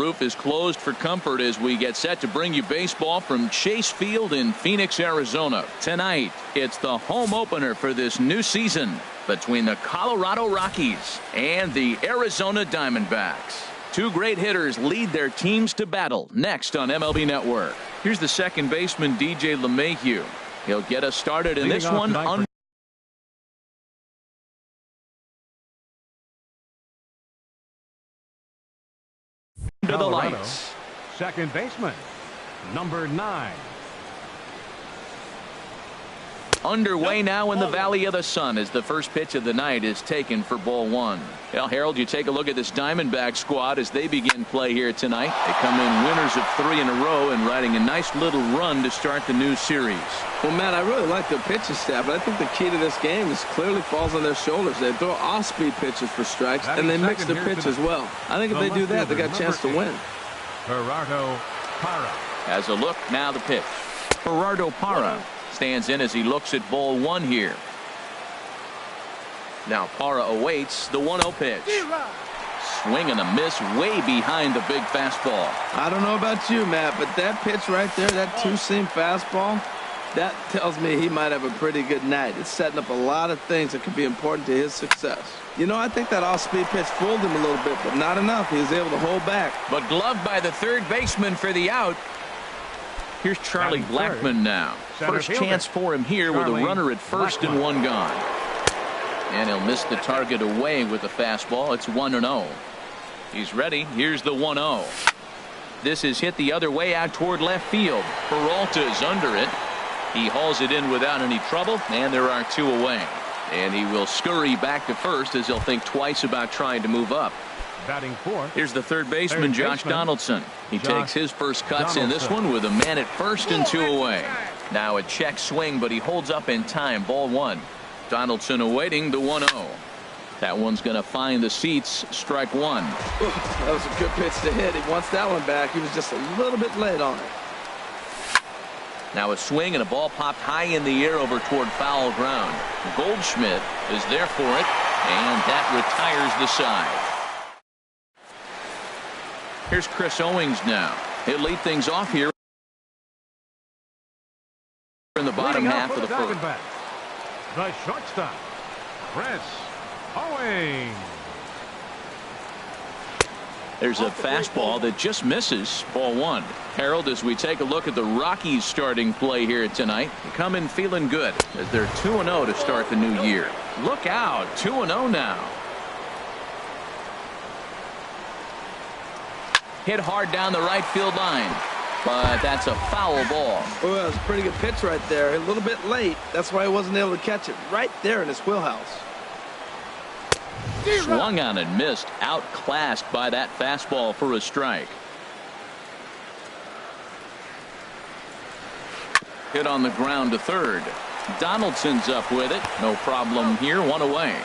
roof is closed for comfort as we get set to bring you baseball from Chase Field in Phoenix, Arizona. Tonight, it's the home opener for this new season between the Colorado Rockies and the Arizona Diamondbacks. Two great hitters lead their teams to battle next on MLB Network. Here's the second baseman, DJ LeMahieu. He'll get us started in this one. Under the lights. Second baseman, number 9. Underway now in the Valley of the Sun as the first pitch of the night is taken for ball 1. Well, Harold, you take a look at this Diamondback squad as they begin play here tonight. They come in winners of 3 in a row and riding a nice little run to start the new series. Well, Matt, I really like their pitching staff, but I think the key to this game is clearly falls on their shoulders. They throw off-speed pitches for strikes, and they mix their pitch as well. I think if they do that, they got a chance to win. Gerardo Parra. As a look, now the pitch. Gerardo Parra stands in as he looks at ball 1 here. Now Parra awaits the 1-0 pitch. Swing and a miss way behind the big fastball. I don't know about you, Matt, but that pitch right there, that two-seam fastball, that tells me he might have a pretty good night. It's setting up a lot of things that could be important to his success. You know, I think that off-speed pitch fooled him a little bit, but not enough. He was able to hold back. But gloved by the third baseman for the out. Here's Charlie Blackmon now. First chance for him here with a runner at first and 1 gone. And he'll miss the target away with the fastball. It's 1-0. He's ready. Here's the 1-0. This is hit the other way out toward left field. Peralta's under it. He hauls it in without any trouble, and there are 2 away. And he will scurry back to first as he'll think twice about trying to move up. Batting fourth. Here's the third baseman, Josh Donaldson. He takes his first cuts in this one with a man at first and 2 away. Now a check swing, but he holds up in time. Ball 1. Donaldson awaiting the 1-0. That one's going to find the seats. Strike 1. That was a good pitch to hit. He wants that one back. He was just a little bit late on it. Now a swing and a ball popped high in the air over toward foul ground. Goldschmidt is there for it, and that retires the side. Here's Chris Owings now. He'll lead things off here in the bottom half of the first. The shortstop, Chris Owings. There's a fastball that just misses. Ball 1. Harold, as we take a look at the Rockies starting play here tonight, they come in feeling good as they're 2-0 to start the new year. Look out, 2-0 now. Hit hard down the right field line, but that's a foul ball. Oh, that was a pretty good pitch right there. A little bit late. That's why he wasn't able to catch it right there in his wheelhouse. Swung on and missed. Outclassed by that fastball for a strike. Hit on the ground to third. Donaldson's up with it. No problem here. 1 away.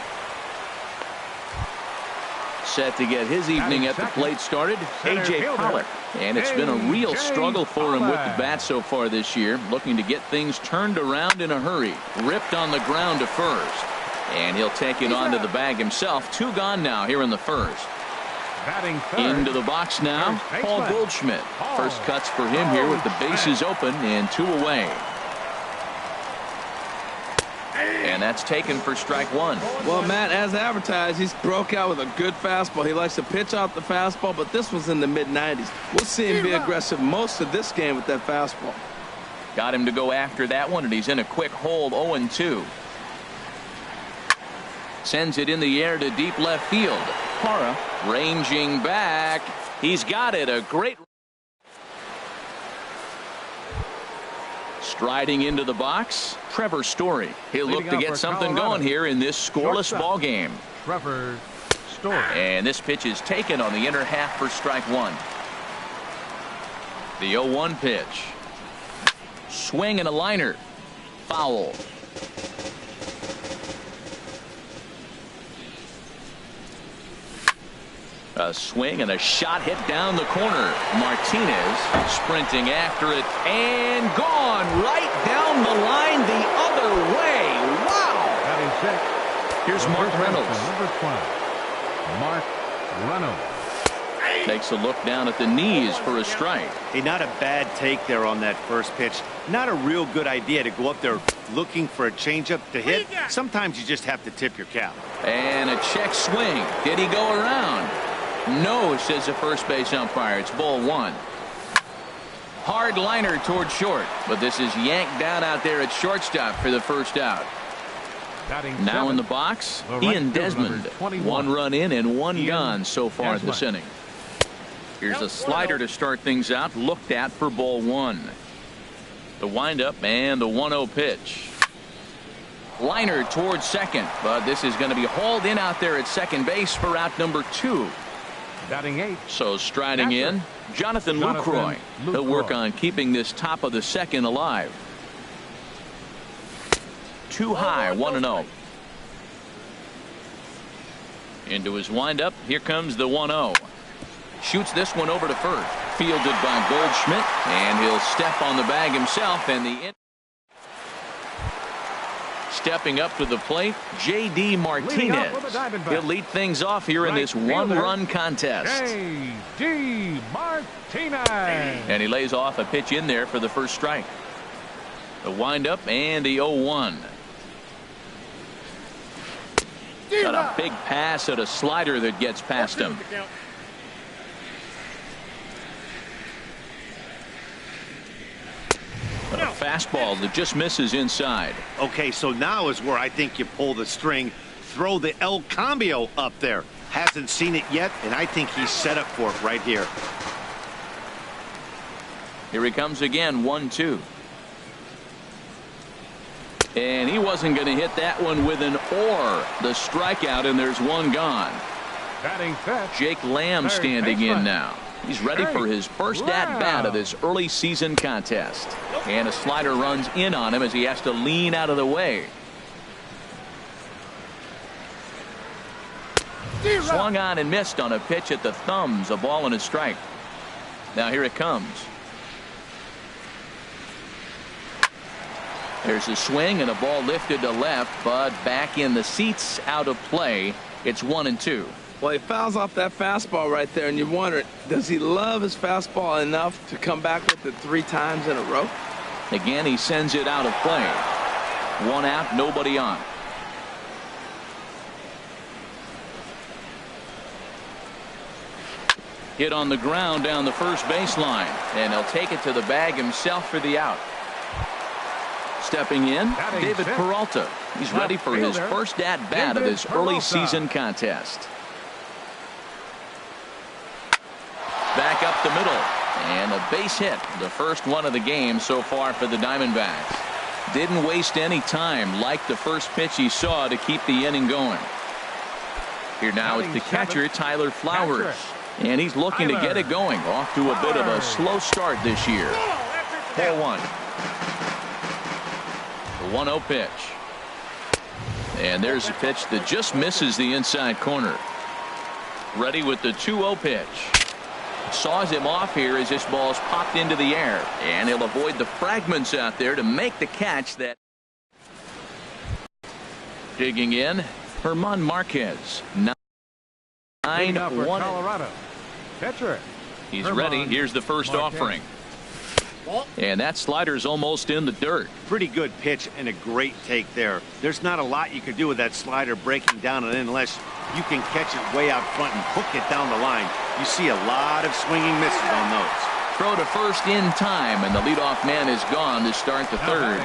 Set to get his evening at the plate started, A.J. Pollock. And it's been a real struggle for him with the bat so far this year. Looking to get things turned around in a hurry. Ripped on the ground to first. And he'll take it onto the bag himself. 2 gone now here in the first. Into the box now, Paul Goldschmidt. First cuts for him here with the bases open and 2 away. And that's taken for strike 1. Well, Matt, as advertised, he's broke out with a good fastball. He likes to pitch off the fastball, but this was in the mid-90s. We'll see him be aggressive most of this game with that fastball. Got him to go after that one, and he's in a quick hold. 0-2. Sends it in the air to deep left field. Parra ranging back. He's got it. A great striding into the box. Trevor Story. He'll look to get something going here in this scoreless ball game. Trevor Story. And this pitch is taken on the inner half for strike 1. The 0-1 pitch. Swing and a liner. Foul. A swing and a shot hit down the corner. Martinez sprinting after it and gone right down the line the other way. Wow. That is set. Here's Mark Reynolds. Number 12, Mark Reynolds. Takes a look down at the knees for a strike. Hey, not a bad take there on that first pitch. Not a real good idea to go up there looking for a changeup to hit. Sometimes you just have to tip your cap. And a check swing. Did he go around? No, says the first base umpire. It's ball one. Hard liner toward short, but this is yanked down out there at shortstop for the first out. Now in the box, Ian Desmond. 1 run in and 1 gone so far this inning. Here's a slider to start things out, looked at for ball one. The windup and the 1-0 pitch. Liner towards second, but this is going to be hauled in out there at second base for out number 2. Batting 8. So striding in, Jonathan Lucroy. He'll work on keeping this top of the second alive. Too high, 1-0. Into his windup. Here comes the 1-0. Shoots this one over to first. Fielded by Goldschmidt, and he'll step on the bag himself. And the stepping up to the plate, J.D. Martinez. He'll lead things off here in this 1-run contest. J.D. Martinez. And he lays off a pitch in there for the first strike. The windup and the 0-1. Got a big pass at a slider that gets past him. But a fastball that just misses inside. Okay, so now is where I think you pull the string. Throw the El Cambio up there. Hasn't seen it yet, and I think he's set up for it right here. Here he comes again, 1-2. And he wasn't going to hit that one with an or. The strikeout, and there's 1 gone. Jake Lamb standing in now. He's ready for his first at-bat of this early season contest. And a slider runs in on him as he has to lean out of the way. Swung on and missed on a pitch at the thumbs. A ball and a strike. Now here it comes. There's a swing and a ball lifted to left, but back in the seats, out of play. It's 1-2. Well, he fouls off that fastball right there, and you wonder, does he love his fastball enough to come back with it 3 times in a row? Again, he sends it out of play. 1 out, nobody on. Hit on the ground down the first baseline, and he'll take it to the bag himself for the out. Stepping in, David Peralta. He's ready for his first at-bat of this early season contest. Back up the middle, and a base hit, the first one of the game so far for the Diamondbacks. Didn't waste any time, like the first pitch he saw, to keep the inning going. Here now is the catcher, Tyler Flowers, and he's looking to get it going. Off to a bit of a slow start this year. Ball 1. The 1-0 pitch. And there's a pitch that just misses the inside corner. Ready with the 2-0 pitch. Saws him off here as this ball's popped into the air, and he'll avoid the fragments out there to make the catch. That digging in, Herman Marquez. 9-1. Colorado. Pitcher. He's ready. Here's the first offering. And that slider's almost in the dirt. Pretty good pitch and a great take there. There's not a lot you can do with that slider breaking down and in unless you can catch it way out front and hook it down the line. You see a lot of swinging misses on those. Throw to first in time, and the leadoff man is gone to start the third.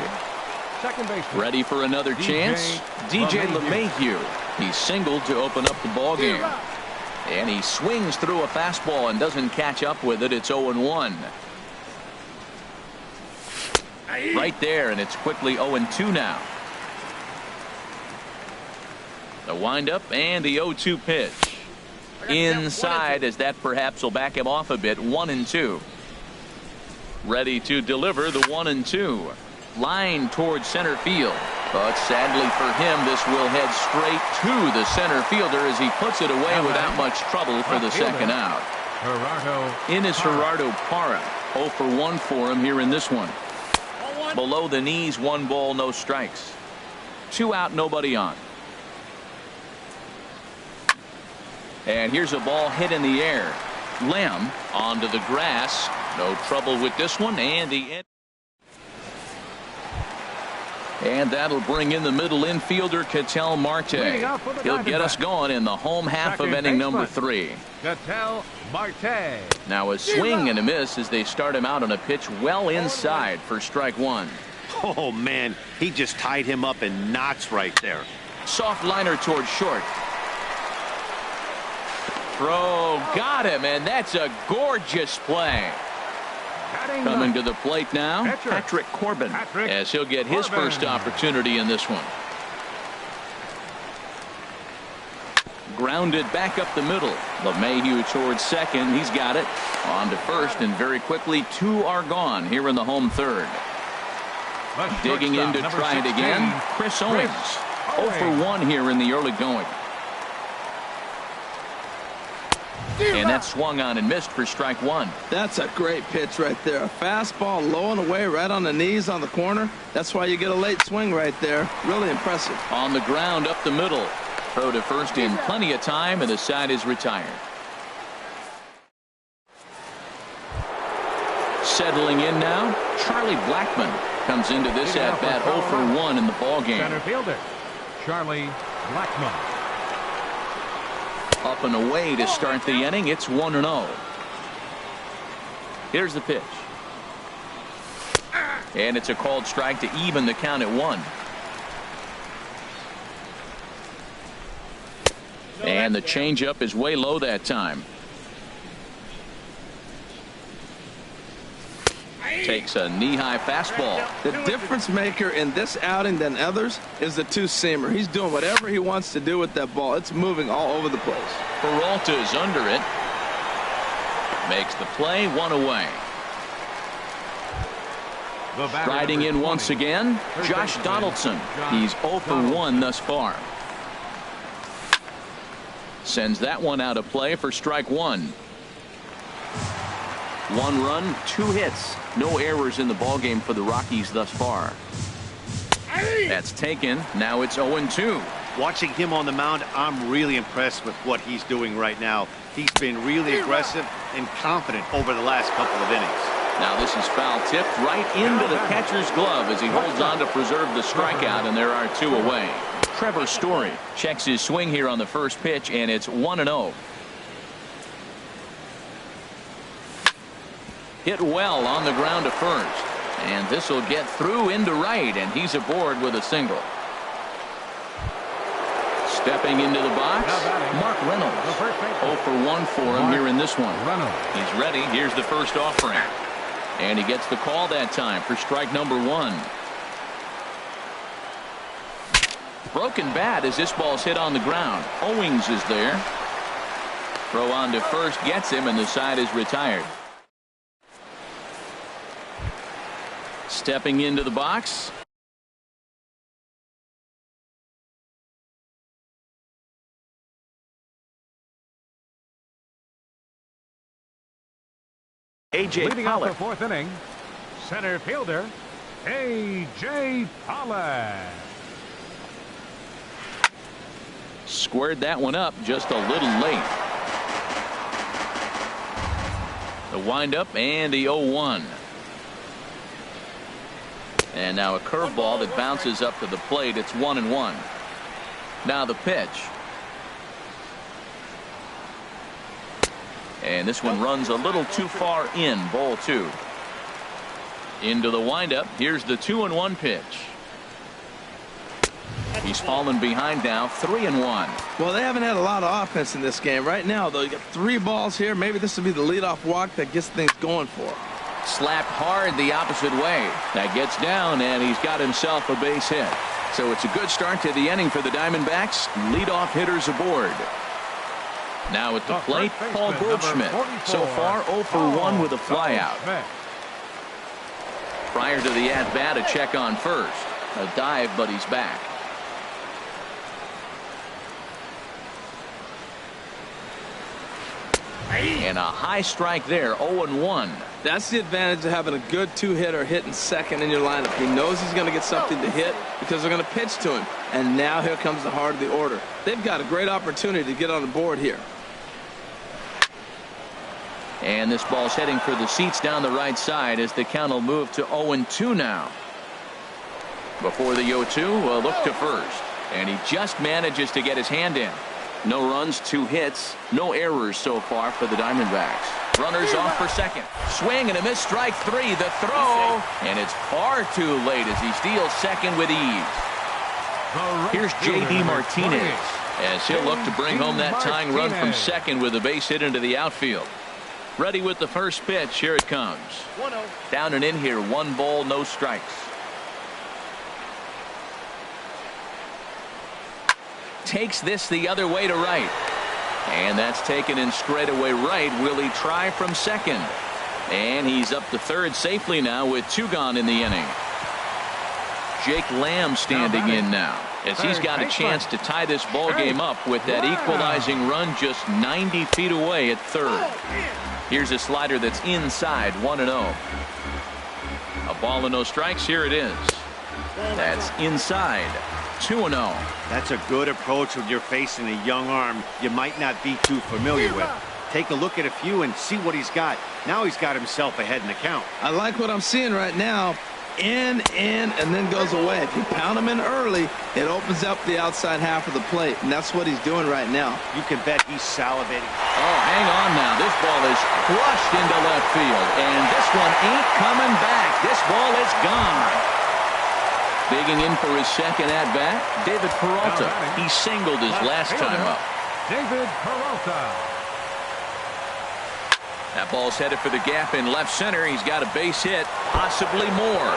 Ready for another chance? DJ LeMahieu. He singled to open up the ball game. And he swings through a fastball and doesn't catch up with it. It's 0-1. Right there, and it's quickly 0-2 now. The windup and the 0-2 pitch. Inside, as that perhaps will back him off a bit. 1-2. Ready to deliver the 1-2. Line towards center field. But sadly for him, this will head straight to the center fielder as he puts it away without much trouble for the second out. In is Gerardo Parra. 0 for 1 for him here in this one. Below the knees, 1 ball, no strikes. 2 out, nobody on. And here's a ball hit in the air. Lamb onto the grass. No trouble with this one, and that'll bring in the middle infielder, Ketel Marte. He'll get us going in the home half of inning number 3. Ketel Marte. Now a swing and a miss as they start him out on a pitch well inside for strike 1. Oh, man, he just tied him up in knots right there. Soft liner towards short. Throw, got him, and that's a gorgeous play. Coming to the plate now, Patrick Corbin, as he'll get his first opportunity in this one. Grounded back up the middle. LeMahieu towards second. He's got it. On to first, and very quickly 2 are gone here in the home third. Digging in to try it again, Chris Owings. 0 for 1 here in the early going. And that swung on and missed for strike 1. That's a great pitch right there. A fastball low and away right on the knees on the corner. That's why you get a late swing right there. Really impressive. On the ground up the middle. Throw to first in plenty of time, and the side is retired. Settling in now, Charlie Blackmon comes into this at bat 0 for 1 in the ball game. Center fielder, Charlie Blackmon. Up and away to start the inning. It's 1-0. Here's the pitch. And it's a called strike to even the count at 1. And the changeup is way low that time. Takes a knee-high fastball. The difference maker in this outing than others is the two-seamer. He's doing whatever he wants to do with that ball. It's moving all over the place. Peralta is under it. Makes the play, 1 away. Riding in once again, Josh Donaldson. He's 0 for 1 thus far. Sends that one out of play for strike 1. 1 run, 2 hits. No errors in the ballgame for the Rockies thus far. That's taken. Now it's 0-2. Watching him on the mound, I'm really impressed with what he's doing right now. He's been really aggressive and confident over the last couple of innings. Now this is foul tipped right into the catcher's glove as he holds on to preserve the strikeout, and there are 2 away. Trevor Story checks his swing here on the first pitch, and it's 1-0. Hit well on the ground to first, and this will get through into right, and he's aboard with a single. Stepping into the box, Mark Reynolds. 0 for 1 for him here in this one. He's ready. Here's the first offering, and he gets the call that time for strike number 1. Broken bat as this ball's hit on the ground. Owings is there. Throw on to first gets him, and the side is retired. Stepping into the box. A.J. Leading off the Pollock. 4th inning, center fielder, A.J. Pollock. Squared that one up just a little late. The windup and the 0-1. And now a curveball that bounces up to the plate. It's 1-1. Now the pitch. And this one runs a little too far in. Ball 2. Into the windup. Here's the 2-1 pitch. He's fallen behind now, 3-1. Well, they haven't had a lot of offense in this game. Right now, though, you got 3 balls here. Maybe this will be the leadoff walk that gets things going for him. Slapped hard the opposite way. That gets down, and he's got himself a base hit. So it's a good start to the inning for the Diamondbacks. Leadoff hitters aboard. Now at the plate, Paul Goldschmidt. So far, 0 for 1 with a flyout. Prior to the at-bat, a check on first. A dive, but he's back. And a high strike there, 0-1. That's the advantage of having a good 2-hitter hitting second in your lineup. He knows he's going to get something to hit because they're going to pitch to him. And now here comes the heart of the order. They've got a great opportunity to get on the board here. And this ball's heading for the seats down the right side as the count will move to 0-2 now. Before the 0-2, a look to first. And he just manages to get his hand in. No runs, 2 hits, no errors so far for the Diamondbacks. Runners off for second. Swing and a miss, strike 3. The throw. And it's far too late as he steals second with ease. Here's J.D. Martinez as he'll look to bring home that tying run from second with a base hit into the outfield. Ready with the first pitch. Here it comes. 1-0. Down and in here. 1 ball, no strikes. Takes this the other way to right. And that's taken in straightaway right. Will he try from second? And he's up to third safely now with 2 gone in the inning. Jake Lamb standing in now as he's got a chance to tie this ball game up with that equalizing run just 90 feet away at third. Here's a slider that's inside, 1-0. A ball and no strikes. Here it is. That's inside, 2-0. That's a good approach when you're facing a young arm you might not be too familiar with. Take a look at a few and see what he's got. Now he's got himself ahead in the count. I like what I'm seeing right now. In, and then goes away. If you pound him in early, it opens up the outside half of the plate, and that's what he's doing right now. You can bet he's salivating. Oh, hang on now. This ball is crushed into left field, and this one ain't coming back. This ball is gone. Digging in for his second at-bat, David Peralta. He singled his last time up. David Peralta. That ball's headed for the gap in left center. He's got a base hit, possibly more.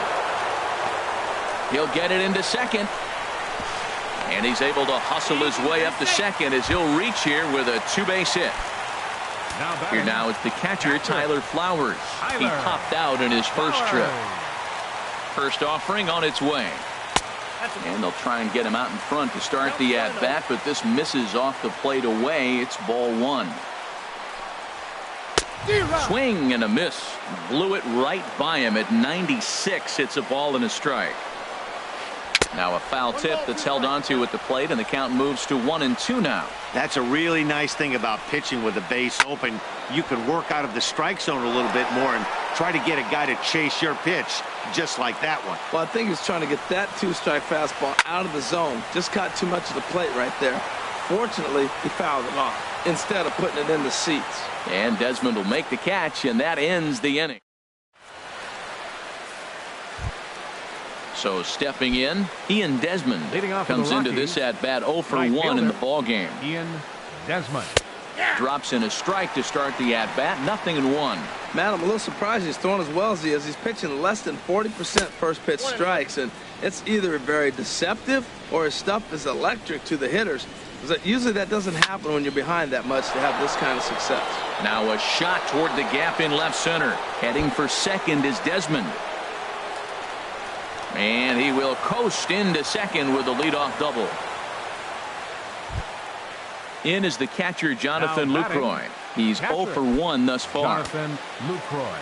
He'll get it into second. And he's able to hustle his way up to second as he'll reach here with a 2-base hit. Here now is the catcher, Tyler Flowers. He popped out in his first trip. First offering on its way. And they'll try and get him out in front to start the at-bat, but this misses off the plate away. It's ball 1. Swing and a miss. Blew it right by him at 96. It's a ball and a strike. Now a foul tip that's held onto at the plate, and the count moves to 1-2 now. That's a really nice thing about pitching with the base open. You can work out of the strike zone a little bit more and try to get a guy to chase your pitch just like that one. Well, I think he's trying to get that 2-strike fastball out of the zone. Just caught too much of the plate right there. Fortunately, he fouled it off instead of putting it in the seats. And Desmond will make the catch, and that ends the inning. So stepping in, Ian Desmond comes into this at-bat 0 for 1 in the ball game. Ian Desmond. Drops in a strike to start the at-bat. 0-1. Man, I'm a little surprised he's throwing as well as he is. He's pitching less than 40% first pitch strikes, and it's either very deceptive or his stuff is electric to the hitters. Usually that doesn't happen when you're behind that much to have this kind of success. Now a shot toward the gap in left center. Heading for second is Desmond. And he will coast into second with a leadoff double. In is the catcher, Jonathan Lucroy. He's 0 for 1 thus far. Jonathan Lucroy.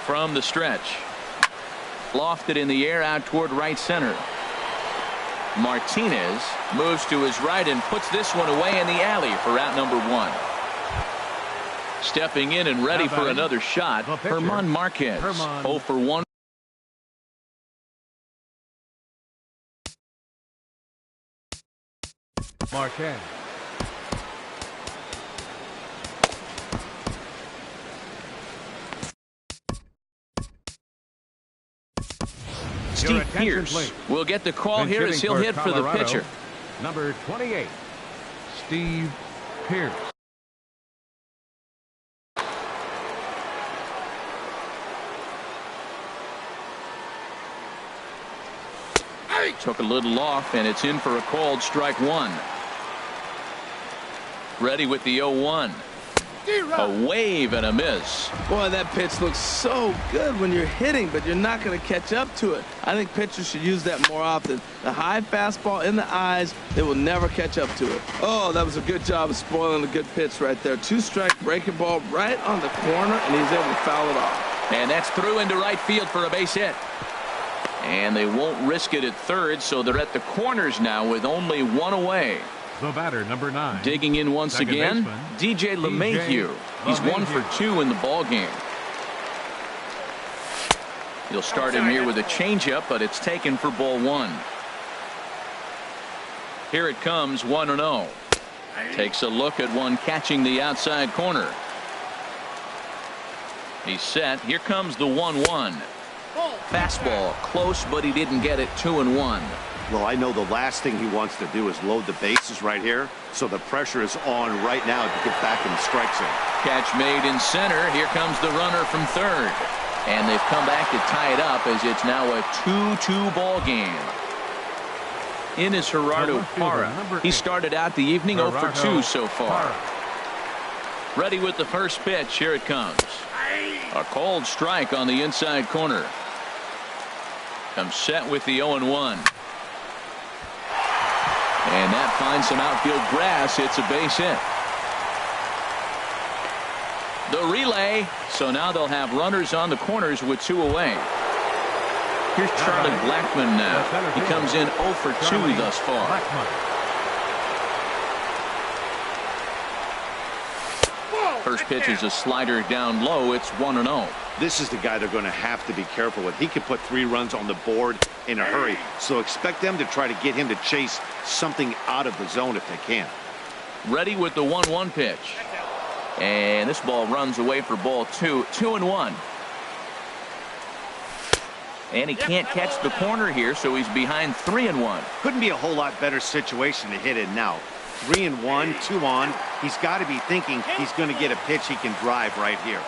From the stretch. Lofted in the air out toward right center. Martinez moves to his right and puts this one away in the alley for out number 1. Stepping in and ready for another shot, Herman Marquez. 0 for 1. Marquez. Steve Pierce will get the call here as he'll hit for the pitcher. Number 28, Steve Pierce. Took a little off, and it's in for a called strike 1. Ready with the 0-1. A wave and a miss. Boy, that pitch looks so good when you're hitting, but you're not going to catch up to it. I think pitchers should use that more often. The high fastball in the eyes, they will never catch up to it. Oh, that was a good job of spoiling a good pitch right there. 2-strike breaking ball right on the corner, and he's able to foul it off. And that's through into right field for a base hit. And they won't risk it at third, so they're at the corners now with only 1 away. The batter, number 9. Digging in once Second again, baseman, DJ LeMahieu. He's 1 for 2 in the ball game. He'll start him here with a changeup, but it's taken for ball 1. Here it comes, 1-0. Takes a look at one catching the outside corner. He's set. Here comes the 1-1. Fastball close, but he didn't get it. 2-1. Well, I know the last thing he wants to do is load the bases right here, so the pressure is on right now to get back in the strike zone. Catch made in center. Here comes the runner from third. And they've come back to tie it up as it's now a 2-2 ball game. In is Gerardo Parra. He started out the evening 0 for 2 so far. Ready with the first pitch. Here it comes. A cold strike on the inside corner. Comes set with the 0-1. And that finds some outfield grass. It's a base hit. The relay. So now they'll have runners on the corners with 2 away. Here's Charlie Blackmon now. He comes in 0 for 2 thus far. First pitch is a slider down low. It's 1-0. This is the guy they're going to have to be careful with. He can put 3 runs on the board in a hurry, so expect them to try to get him to chase something out of the zone if they can. Ready with the 1-1 pitch. And this ball runs away for ball 2. 2-1. And he can't catch the corner here, so he's behind 3-1. Couldn't be a whole lot better situation to hit in now. 3-1, 2 on. He's got to be thinking he's going to get a pitch he can drive right here.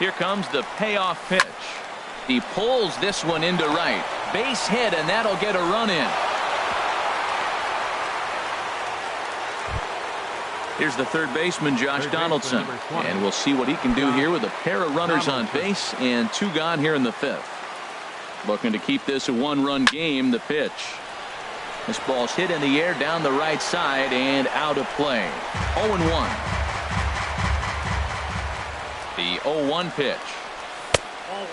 Here comes the payoff pitch. He pulls this one into right. Base hit, and that'll get a run in. Here's the third baseman, Josh Donaldson. And we'll see what he can do here with a pair of runners on base and 2 gone here in the 5th. Looking to keep this a 1-run game. The pitch. This ball's hit in the air down the right side and out of play. 0-1. The 0-1 pitch.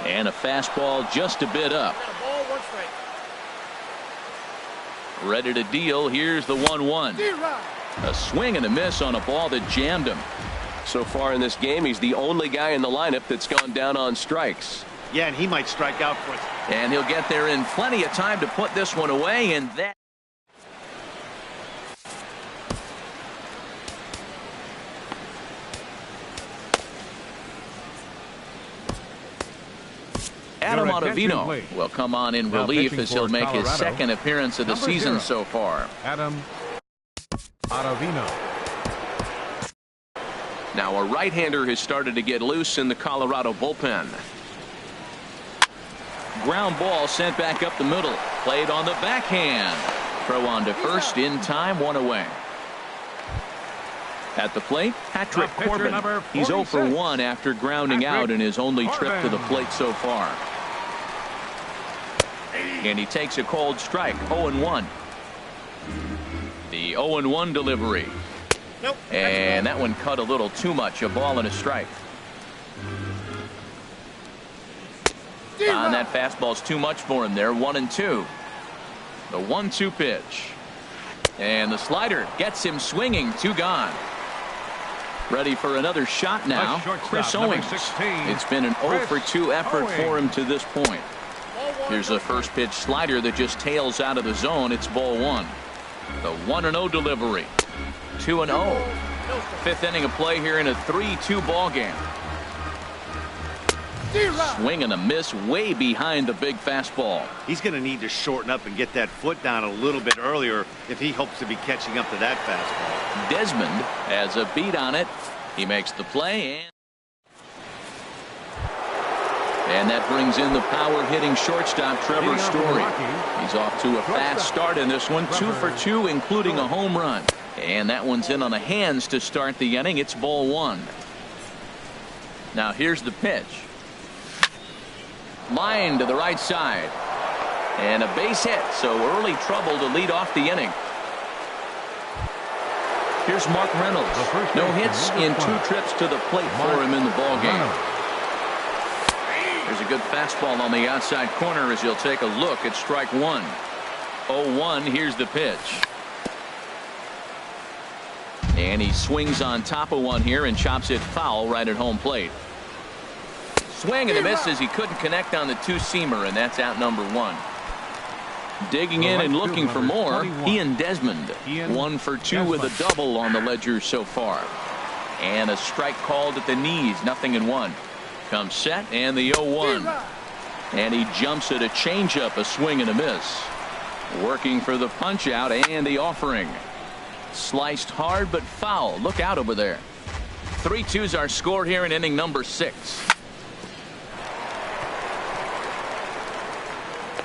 And a fastball just a bit up. Ready to deal. Here's the 1-1. A swing and a miss on a ball that jammed him. So far in this game, he's the only guy in the lineup that's gone down on strikes. Yeah, and he might strike out for us. And he'll get there in plenty of time to put this one away, and that. Adam Ottavino will come on in relief as he'll make his 2nd appearance of the season so far. Adam Ottavino. Now a right-hander has started to get loose in the Colorado bullpen. Ground ball sent back up the middle. Played on the backhand. Throw on to first in time. 1 away. At the plate, Patrick Corbin. He's 0 for 1 after grounding out in his only trip to the plate so far. And he takes a cold strike. 0-1. The 0-1 delivery. And that one cut a little too much. A ball and a strike. And that fastball's too much for him there. 1-2. The 1-2 pitch. And the slider gets him swinging. 2 gone. Ready for another shot now. Chris Owings. It's been an 0 for 2 effort for him to this point. Here's a first pitch slider that just tails out of the zone. It's ball 1. The 1-0 delivery. 2-0. 5th inning of play here in a 3-2 ball game. Swing and a miss way behind the big fastball. He's going to need to shorten up and get that foot down a little bit earlier if he hopes to be catching up to that fastball. Desmond has a beat on it. He makes the play, and that brings in the power-hitting shortstop Trevor Story. He's off to a fast start in this one. 2 for 2, including a home run. And that one's in on the hands to start the inning. It's ball 1. Now here's the pitch. Line to the right side. And a base hit, so early trouble to lead off the inning. Here's Mark Reynolds. No hits in 2 trips to the plate for him in the ball game. There's a good fastball on the outside corner as he'll take a look at strike 1. 0-1. Here's the pitch. And he swings on top of one here and chops it foul right at home plate. Swing and a miss as he couldn't connect on the two-seamer, and that's out number one. Digging in and looking for more, Ian Desmond. 1 for 2 with a double on the ledger so far. And a strike called at the knees, 0-1. Comes set and the 0-1. And he jumps at a changeup, a swing and a miss. Working for the punch out and the offering. Sliced hard but foul. Look out over there. 3-2's our score here in inning number 6.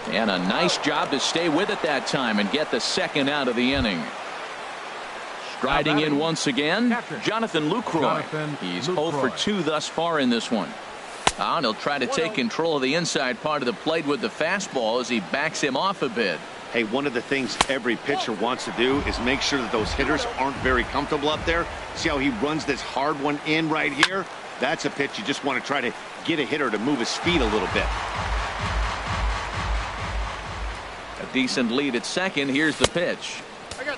And a nice job to stay with it that time and get the second out of the inning. Striding in once again, Jonathan Lucroy. He's 0 for 2 thus far in this one. And he'll try to take control of the inside part of the plate with the fastball as he backs him off a bit. Hey, one of the things every pitcher wants to do is make sure that those hitters aren't very comfortable up there. See how he runs this hard one in right here? That's a pitch you just want to try to get a hitter to move his feet a little bit. A decent lead at second. Here's the pitch.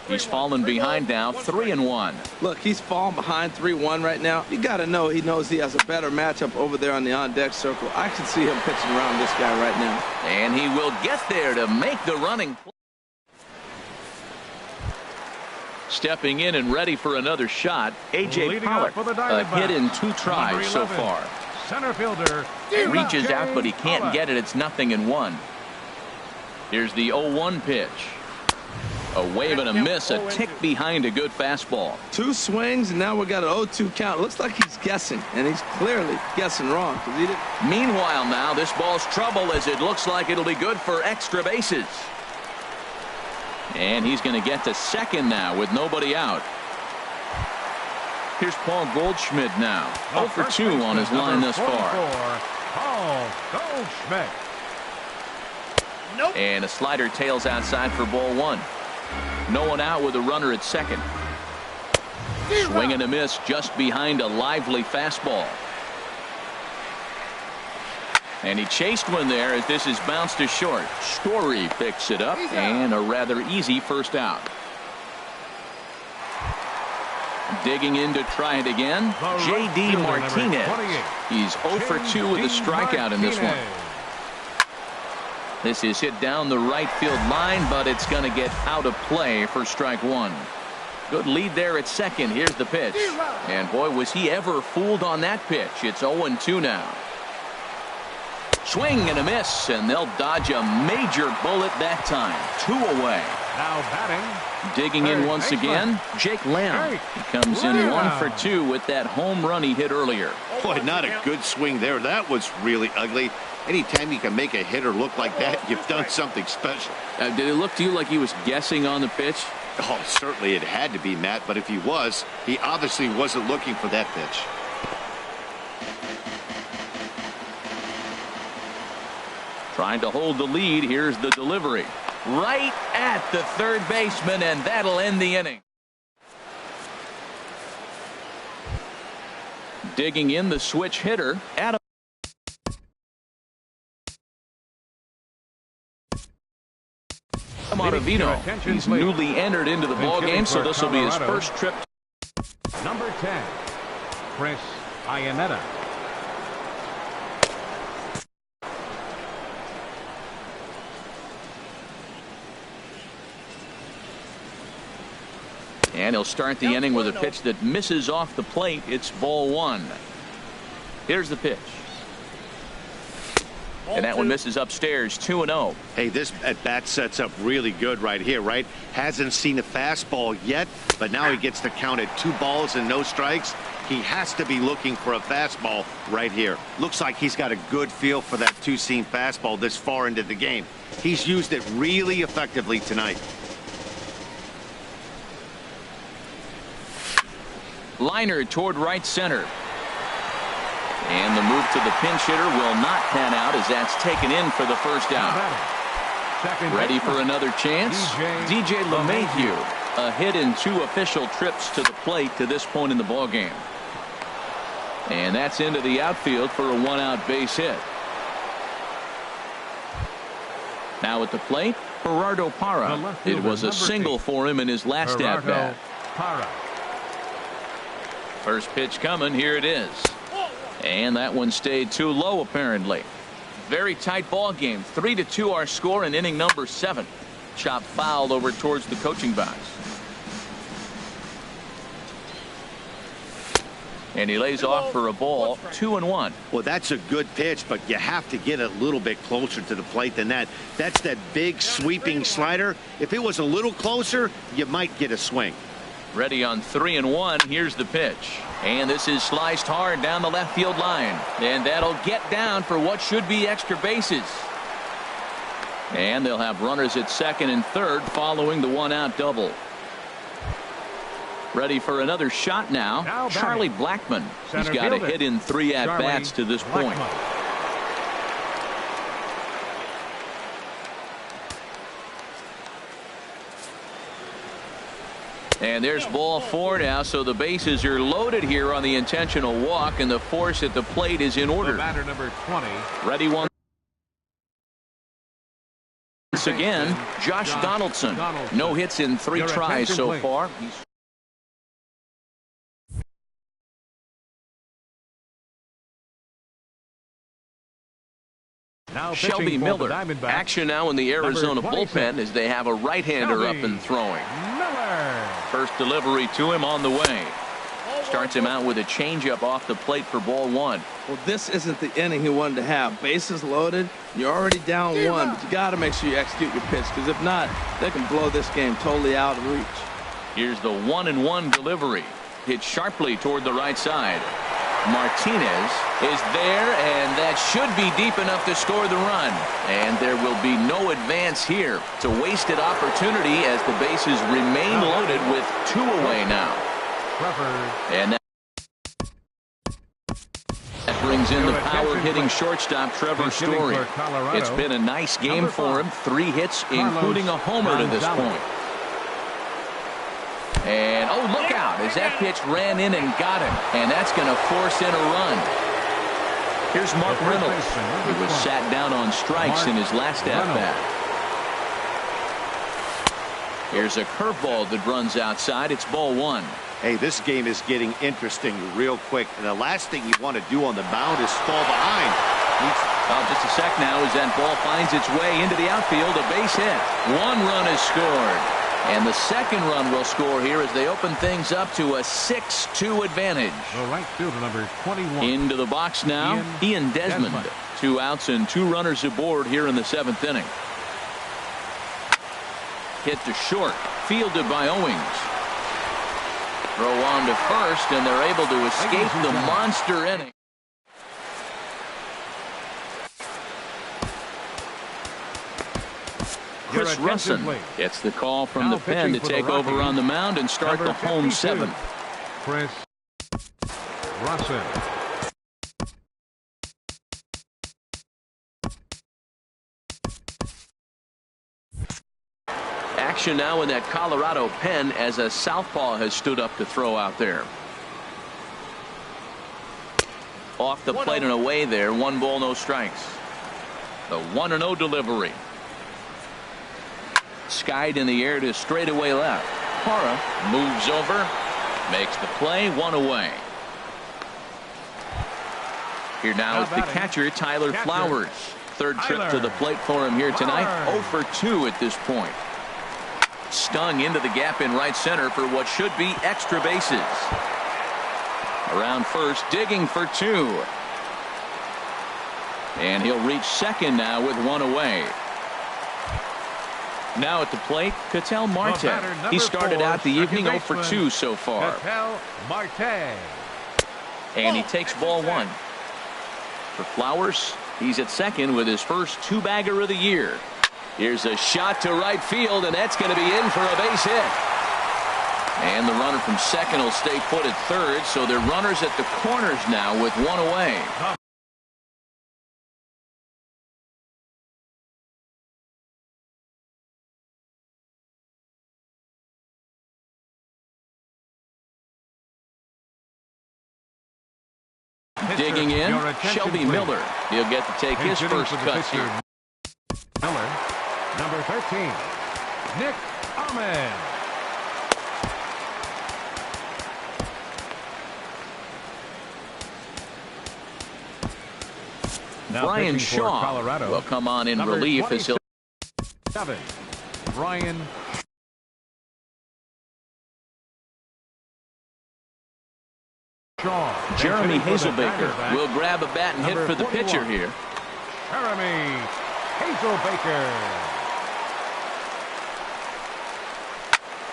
He's fallen behind now, 3-1. Look, he's falling behind 3-1 right now. You got to know he knows he has a better matchup over there on the on-deck circle. I can see him pitching around this guy right now. And he will get there to make the running play. Stepping in and ready for another shot, A.J. Pollock. A hit in 2 tries so far. Center fielder. Reaches out, but he can't get it. It's 0-1. Here's the 0-1 pitch. A wave and a miss, a tick behind a good fastball. 2 swings, and now we got an 0-2 count. Looks like he's guessing, and he's clearly guessing wrong. Meanwhile, now this ball's trouble as it looks like it'll be good for extra bases. And he's going to get to second now with nobody out. Here's Paul Goldschmidt now. 0 for 2 on his line thus far. Paul Goldschmidt. And a slider tails outside for ball 1. No one out with a runner at second. Swing and a miss just behind a lively fastball. And he chased one there as this is bounced to short. Story picks it up and a rather easy first out. Digging in to try it again, J.D. Martinez. He's 0 for 2 with a strikeout in this one. This is hit down the right field line, but it's going to get out of play for strike 1. Good lead there at second. Here's the pitch. And boy, was he ever fooled on that pitch. It's 0-2 now. Swing and a miss, and they'll dodge a major bullet that time. 2 away. Now batting. Digging in once again, Jake Lamb. He comes in 1 for 2 with that home run he hit earlier. Boy, not a good swing there. That was really ugly. Anytime you can make a hitter look like that, you've done something special. Did it look to you like he was guessing on the pitch? Oh, certainly it had to be, Matt, but if he was, he obviously wasn't looking for that pitch. Trying to hold the lead. Here's the delivery. Right at the third baseman, and that'll end the inning. Digging in the switch hitter, Adam Ottavino. He's newly entered into the ball game, so this will be his first trip. Number 10, Chris Iannetta. And he'll start the inning with a pitch that misses off the plate. It's ball 1. Here's the pitch. And that one misses upstairs, 2-0. Hey, this at-bat sets up really good right here, right? Hasn't seen a fastball yet, but now he gets to count at 2 balls and no strikes. He has to be looking for a fastball right here. Looks like he's got a good feel for that 2-seam fastball this far into the game. He's used it really effectively tonight. Liner toward right center. And the move to the pinch hitter will not pan out as that's taken in for the first out. Ready for another chance? DJ LeMahieu. A hit in 2 official trips to the plate to this point in the ballgame. And that's into the outfield for a 1-out base hit. Now at the plate, Gerardo Parra. It was a single for him in his last at-bat. First pitch coming. Here it is. And that one stayed too low, apparently. Very tight ball game. 3-2 our score in inning number 7. Chop fouled over towards the coaching box. And he lays off for a ball. 2-1. Well, that's a good pitch, but you have to get a little bit closer to the plate than that. That's that big sweeping slider. If it was a little closer, you might get a swing. Ready on 3-1. Here's the pitch. And this is sliced hard down the left field line. And that'll get down for what should be extra bases. And they'll have runners at second and third following the one-out double. Ready for another shot now. Charlie Blackmon. He's got a hit in 3 at-bats to this point. And there's ball 4 now, so the bases are loaded here on the intentional walk, and the force at the plate is in order. Batter number 20. Ready once again, Josh Donaldson. No hits in 3 tries so far. Shelby Miller. Action now in the Arizona bullpen as they have a right-hander up and throwing. First delivery to him on the way. Starts him out with a changeup off the plate for ball 1. Well, this isn't the inning he wanted to have. Bases loaded. You're already down 1, but you got to make sure you execute your pitch, because if not, they can blow this game totally out of reach. Here's the 1-1 delivery. Hit sharply toward the right side. Martinez is there, and that should be deep enough to score the run. And there will be no advance here. It's a wasted opportunity as the bases remain loaded with 2 away now. And that brings in the power-hitting shortstop Trevor Story. It's been a nice game for him. 3 hits, including a homer to this point. And, oh, look out, as that pitch ran in and got him. And that's going to force in a run. Here's Mark Reynolds. He was sat down on strikes in his last at-bat. Here's a curveball that runs outside. It's ball 1. Hey, this game is getting interesting real quick. And the last thing you want to do on the mound is fall behind. Just a sec now as that ball finds its way into the outfield. A base hit. 1 run is scored. And the second run will score here as they open things up to a 6-2 advantage. The right fielder, number 21. Into the box now, Ian Desmond. 2 outs and 2 runners aboard here in the 7th inning. Hit to short, fielded by Owings. Throw on to first, and they're able to escape the monster inning. Chris Russin gets the call from the pen to take over on the mound and start the home 7th. Chris Russin. Action now in that Colorado pen as a southpaw has stood up to throw out there. Off the plate and away there. 1 ball, no strikes. The 1-0 delivery. Skied in the air to straightaway left. Parra moves over, makes the play, 1 away. Here now is the catcher, Tyler Flowers. Third trip to the plate for him here tonight. 0 for 2 at this point. Stung into the gap in right center for what should be extra bases. Around first, digging for 2. And he'll reach second now with 1 away. Now at the plate, Ketel Marte. He started out the evening 0 for 2 so far. Ketel Marte. And he takes ball 1. For Flowers, he's at second with his first 2-bagger of the year. Here's a shot to right field, and that's going to be in for a base hit. And the runner from second will stay put at third, so they're runners at the corners now with 1 away. Digging in, Shelby Miller. He'll get to take his first cuts here. Miller, number 13, Nick Ahmed. Brian pitching for Shaw Colorado, will come on in number relief as he'll. 27, Brian Shaw. Jeremy Pitching for the Hazelbaker Diamondbacks, will grab a bat and hit number for the 41. pitcher here. Jeremy Hazelbaker.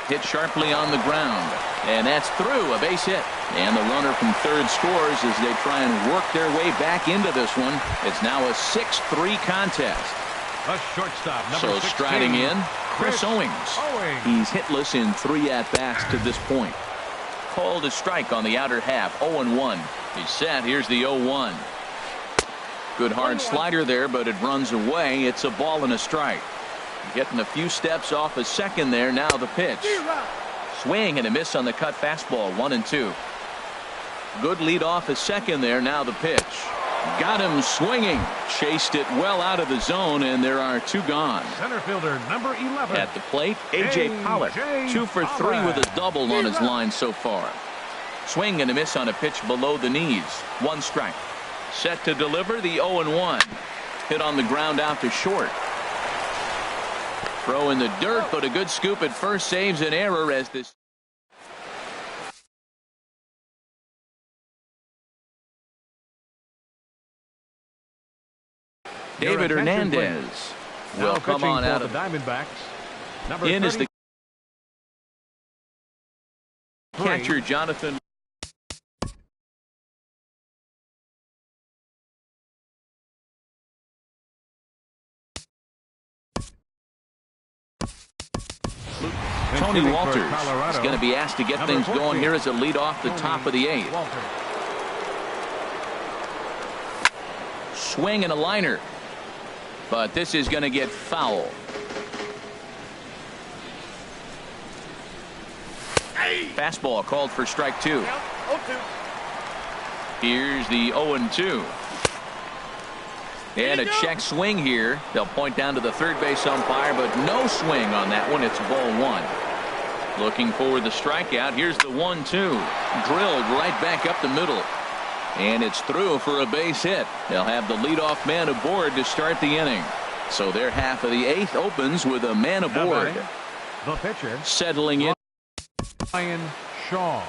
Hit sharply on the ground, and that's through, a base hit. And the runner from third scores as they try and work their way back into this one. It's now a 6-3 contest. A shortstop, number So 16, striding in, Chris Owings. Owings. He's hitless in 3 at-bats to this point. Called a strike on the outer half, 0-1. He's set, here's the 0-1. Good hard slider there, but it runs away. It's a ball and a strike. Getting a few steps off a second there. Now the pitch. Swing and a miss on the cut fastball. 1-2. Good lead off a second there. Now the pitch. Got him swinging. Chased it well out of the zone, and there are 2 gone. Center fielder number 11. At the plate, A.J. Pollock. 2 for 3 with a double on his line so far. Swing and a miss on a pitch below the knees. 1 strike. Set to deliver the 0-1. Hit on the ground out to short. Throw in the dirt, but a good scoop at first saves an error as this. David Hernandez will come on out of the Diamondbacks. Number in as the 33. catcher Jonathan. Tony Walters is going to be asked to get things going here as a lead off the top of the 8th. Swing and a liner, but this is going to get foul. Fastball called for strike 2. Here's the 0-2. And a check swing here. They'll point down to the third base umpire, but no swing on that one. It's ball 1. Looking for the strikeout. Here's the 1-2. Drilled right back up the middle. And it's through for a base hit. They'll have the leadoff man aboard to start the inning. So their half of the 8th opens with a man aboard. The pitcher, Settling in. Brian Shaw.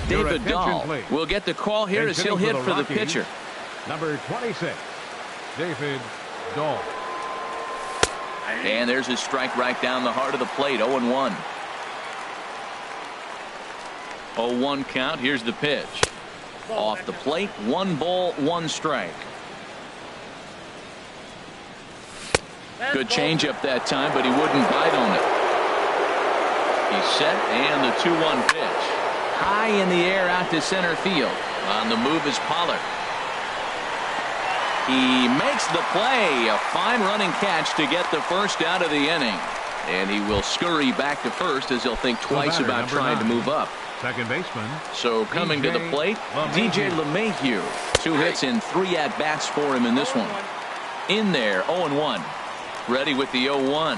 David Dahl will get the call here as he'll hit for the pitcher. Number 26, David Dahl. And there's his strike right down the heart of the plate. 0-1. 0-1 count. Here's the pitch. Off the plate. 1 ball, 1 strike. Good changeup that time, but he wouldn't bite on it. He's set, and the 2-1 pitch. High in the air out to center field. On the move is Pollard. He makes the play. A fine running catch to get the first out of the inning. And he will scurry back to first as he'll think twice about trying to move up. Second baseman. So coming to the plate, DJ LeMahieu. 2 hits and 3 at-bats for him in this one. In there, 0-1. Ready with the 0-1.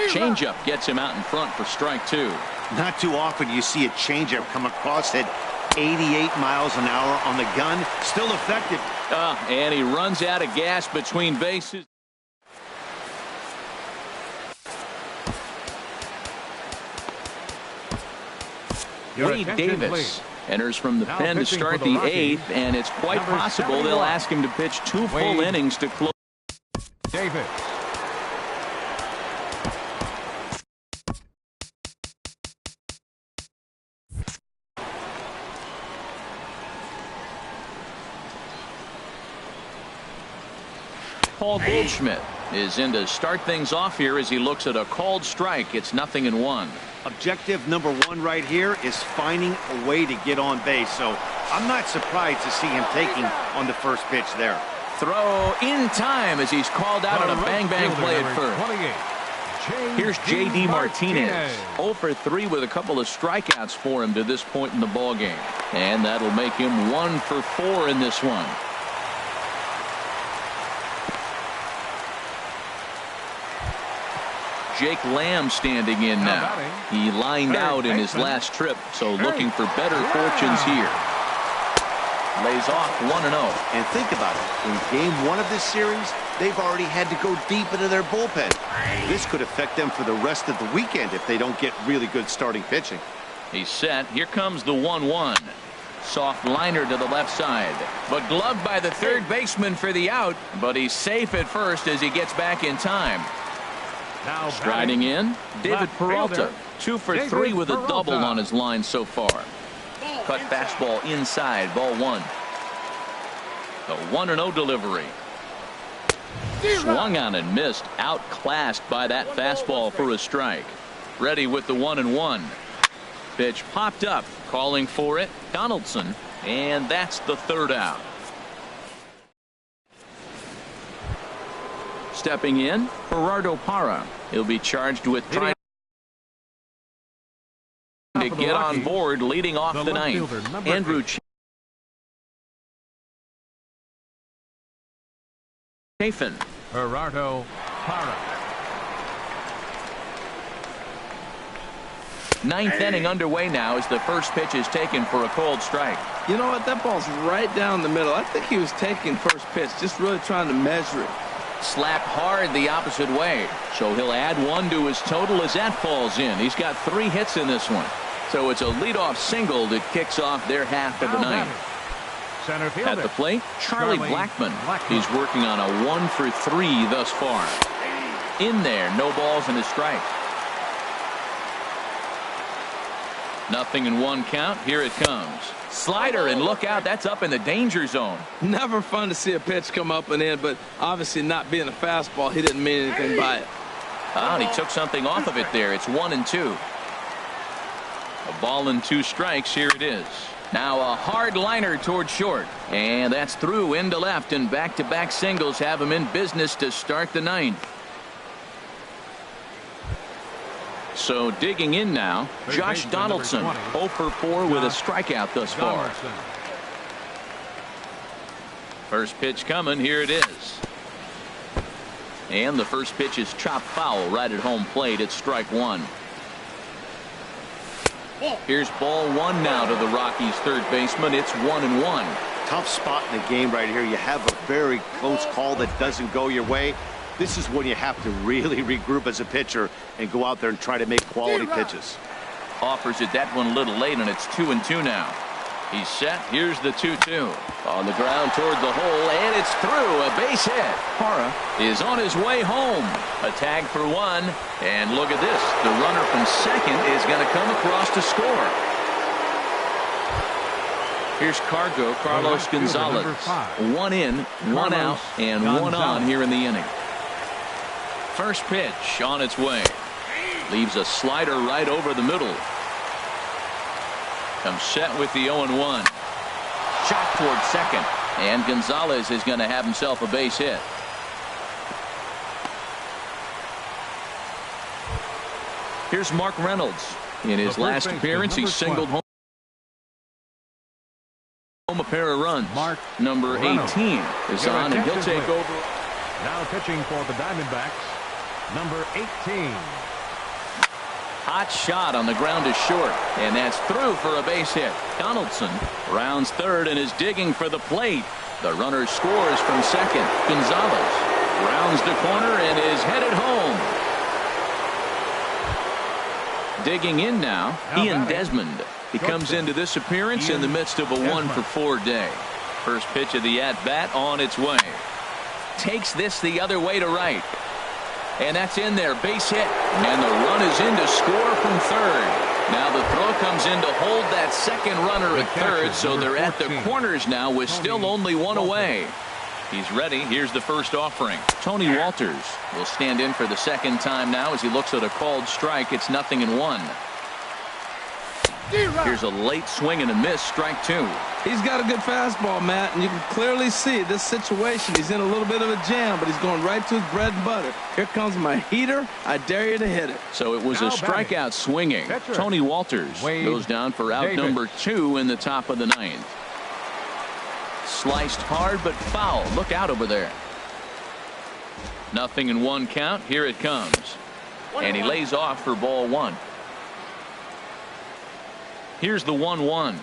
Changeup gets him out in front for strike 2. Not too often you see a changeup come across at 88 miles an hour on the gun. Still effective. And he runs out of gas between bases. Wade Davis enters from the pen to start the 8th, and it's quite possible they'll ask him to pitch 2 full innings to close. Davis. Paul Goldschmidt is in to start things off here as he looks at a called strike. It's 0-1. Objective number 1 right here is finding a way to get on base. So I'm not surprised to see him taking on the first pitch there. Throw in time as he's called out on a bang-bang play at first. Here's J.D. Martinez. 0 for 3 with a couple of strikeouts for him to this point in the ballgame. And that'll make him 1 for 4 in this one. Jake Lamb standing in now. He lined out in his last trip, so looking for better fortunes here. Lays off 1-0. And think about it. In game one of this series, they've already had to go deep into their bullpen. This could affect them for the rest of the weekend if they don't get really good starting pitching. He's set. Here comes the 1-1. Soft liner to the left side, but gloved by the third baseman for the out, but he's safe at first as he gets back in time. Now Striding in, David left Peralta, fielder, 2 for David 3 with a Peralta. double on his line so far. Cut fastball inside, ball 1. The 1-0 delivery. Swung on and missed, outclassed by that fastball for a strike. Ready with the 1-1. Pitch popped up, calling for it, Donaldson, and that's the third out. Stepping in, Gerardo Parra. He'll be charged with trying to get on board, leading off the ninth. Andrew Chafin. Gerardo Parra. Ninth inning underway now as the first pitch is taken for a cold strike. You know what? That ball's right down the middle. I think he was taking first pitch, just really trying to measure it. Slapped hard the opposite way. So he'll add 1 to his total as that falls in. He's got 3 hits in this one. So it's a leadoff single that kicks off their half of the ninth. Center fielder. At the plate, Charlie Blackmon. He's working on a 1 for 3 thus far. In there, no balls and a strike. Nothing in 1 count. Here it comes. Slider, and look out, that's up in the danger zone. Never fun to see a pitch come up and in, but obviously not being a fastball, he didn't mean anything by it. And he took something off of it there. It's 1-2. A ball and 2 strikes. Here it is. Now a hard liner toward short, and that's through into left, and back-to-back singles have him in business to start the ninth. So digging in now, Josh Donaldson, 0 for 4 with a strikeout thus far. First pitch coming. Here it is. And the first pitch is chopped foul right at home plate. It's strike 1. Here's ball 1 now to the Rockies' third baseman. It's 1-1. Tough spot in the game right here. You have a very close call that doesn't go your way. This is when you have to really regroup as a pitcher and go out there and try to make quality pitches. Offers it that one a little late, and it's 2-2 now. He's set. Here's the 2-2. On the ground toward the hole, and it's through. A base hit. Parra is on his way home. A tag for 1. And look at this. The runner from second is going to come across to score. Here's Carlos Gonzalez. 1 in, 1 out, and 1 on here in the inning. First pitch on its way. Leaves a slider right over the middle. Comes set with the 0-1. Shot toward second. And Gonzalez is going to have himself a base hit. Here's Mark Reynolds. In his last appearance, he singled home a pair of runs. Number 18 is on, and he'll take over. Now pitching for the Diamondbacks, number 18. Hot shot on the ground is short, and that's through for a base hit. Donaldson rounds third and is digging for the plate. The runner scores from second. Gonzalez rounds the corner and is headed home. Digging in now, Ian Desmond. He comes into this appearance in the midst of a 1 for 4 day. First pitch of the at-bat on its way. Takes this the other way to right. And that's in there, base hit. And the run is in to score from third. Now the throw comes in to hold that second runner at third, so they're at the corners now with still only 1 away. He's ready. Here's the first offering. Tony Walters will stand in for the second time now as he looks at a called strike. It's 0-1. Here's a late swing and a miss, strike 2. He's got a good fastball, Matt, and you can clearly see this situation. He's in a little bit of a jam, but he's going right to his bread and butter. Here comes my heater. I dare you to hit it. So it was a strikeout swinging. Tony Walters goes down for out number 2 in the top of the ninth. Sliced hard but foul. Look out over there. 0-1 count. Here it comes. And he lays off for ball 1. Here's the 1-1.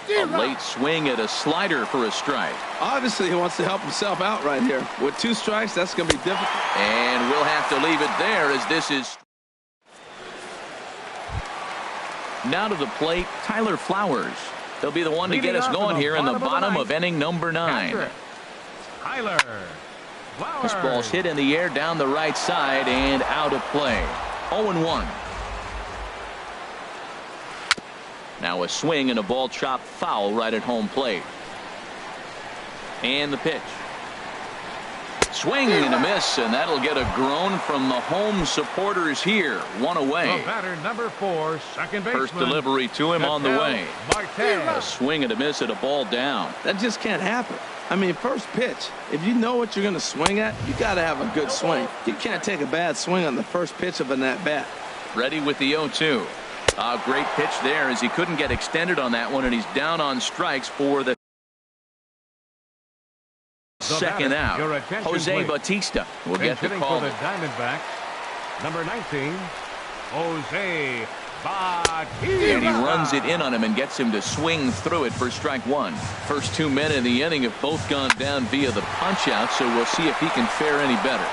A late swing at a slider for a strike. Obviously, he wants to help himself out right here. With 2 strikes, that's going to be difficult. And we'll have to leave it there as this is. Now to the plate, Tyler Flowers. He'll be the one to get us going here in the bottom of inning number 9. Tyler Flowers. This ball's hit in the air down the right side and out of play. 0-1. Now a swing and a ball chopped foul right at home plate. And the pitch. Swing and a miss, and that'll get a groan from the home supporters here. 1 away. The batter, number 4, second baseman. First delivery to him on the way. A swing and a miss at a ball down. That just can't happen. I mean, first pitch, if you know what you're going to swing at, you got to have a good swing. You can't take a bad swing on the first pitch of an at-bat. Ready with the 0-2. A great pitch there as he couldn't get extended on that one, and he's down on strikes for the second out. Jose Bautista will get the call. For the Diamondbacks, number 19, Jose Bautista. And he runs it in on him and gets him to swing through it for strike 1. First 2 men in the inning have both gone down via the punch-out, so we'll see if he can fare any better.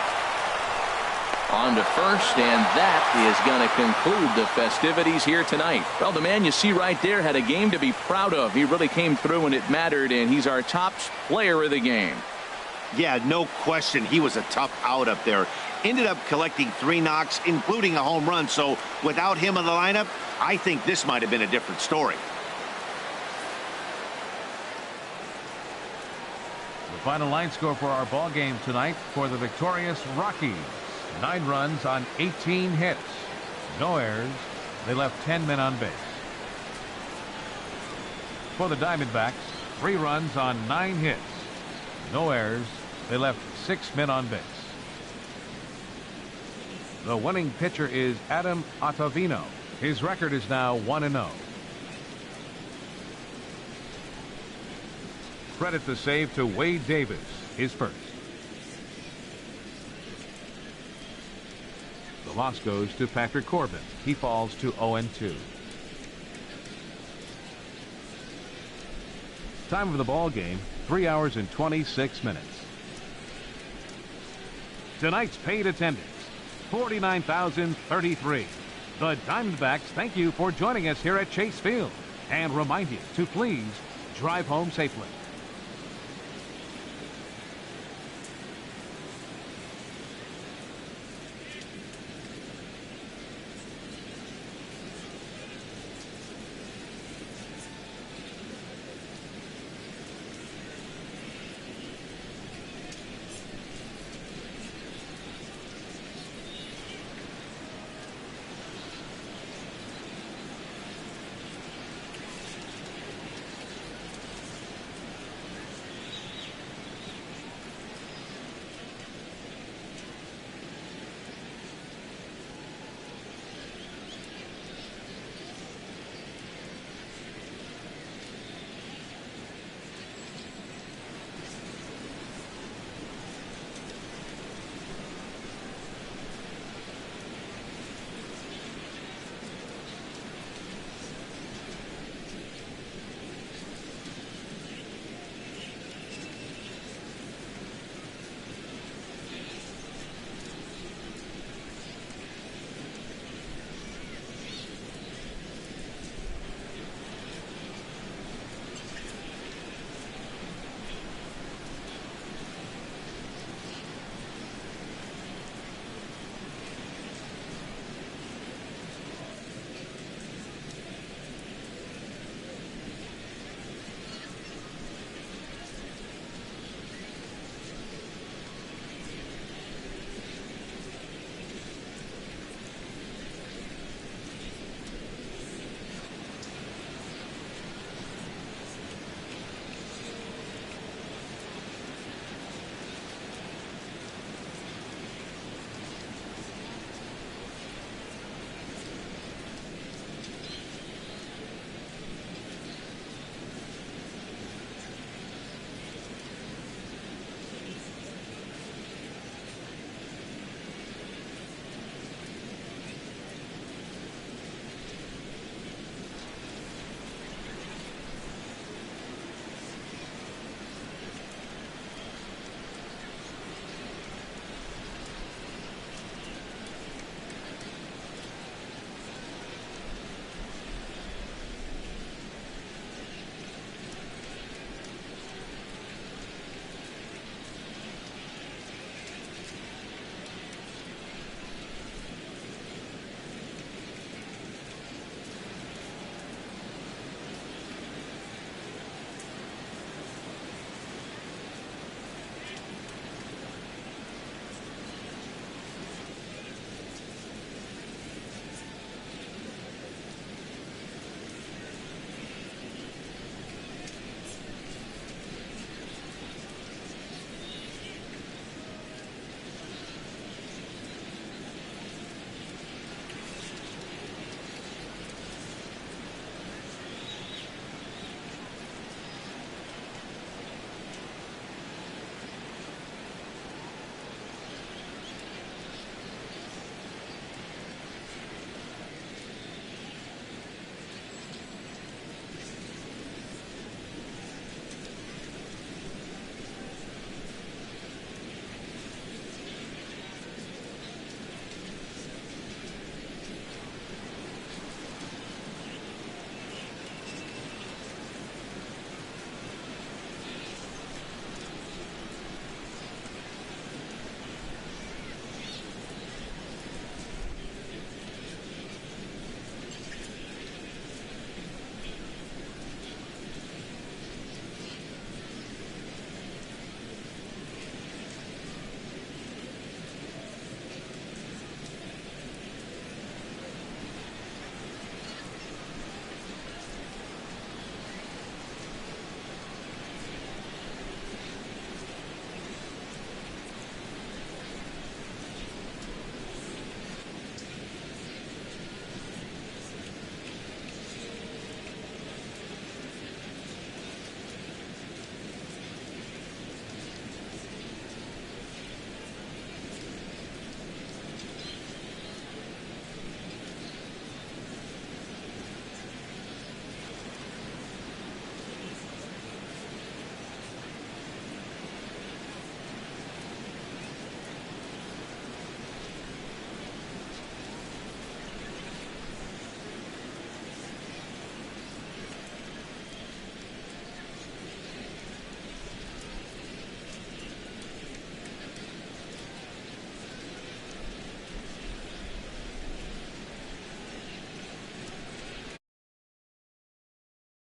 On to first, and that is going to conclude the festivities here tonight. Well, the man you see right there had a game to be proud of. He really came through when it mattered, and he's our top player of the game. Yeah, no question. He was a tough out up there. Ended up collecting 3 knocks, including a home run. So without him in the lineup, I think this might have been a different story. The final line score for our ball game tonight for the victorious Rockies. 9 runs on 18 hits. No errors. They left 10 men on base. For the Diamondbacks, 3 runs on 9 hits. No errors. They left 6 men on base. The winning pitcher is Adam Ottavino. His record is now 1-0. Credit the save to Wade Davis, his first. The loss goes to Patrick Corbin. He falls to 0-2. Time of the ball game, 3 hours and 26 minutes. Tonight's paid attendance, 49,033. The Diamondbacks thank you for joining us here at Chase Field and remind you to please drive home safely.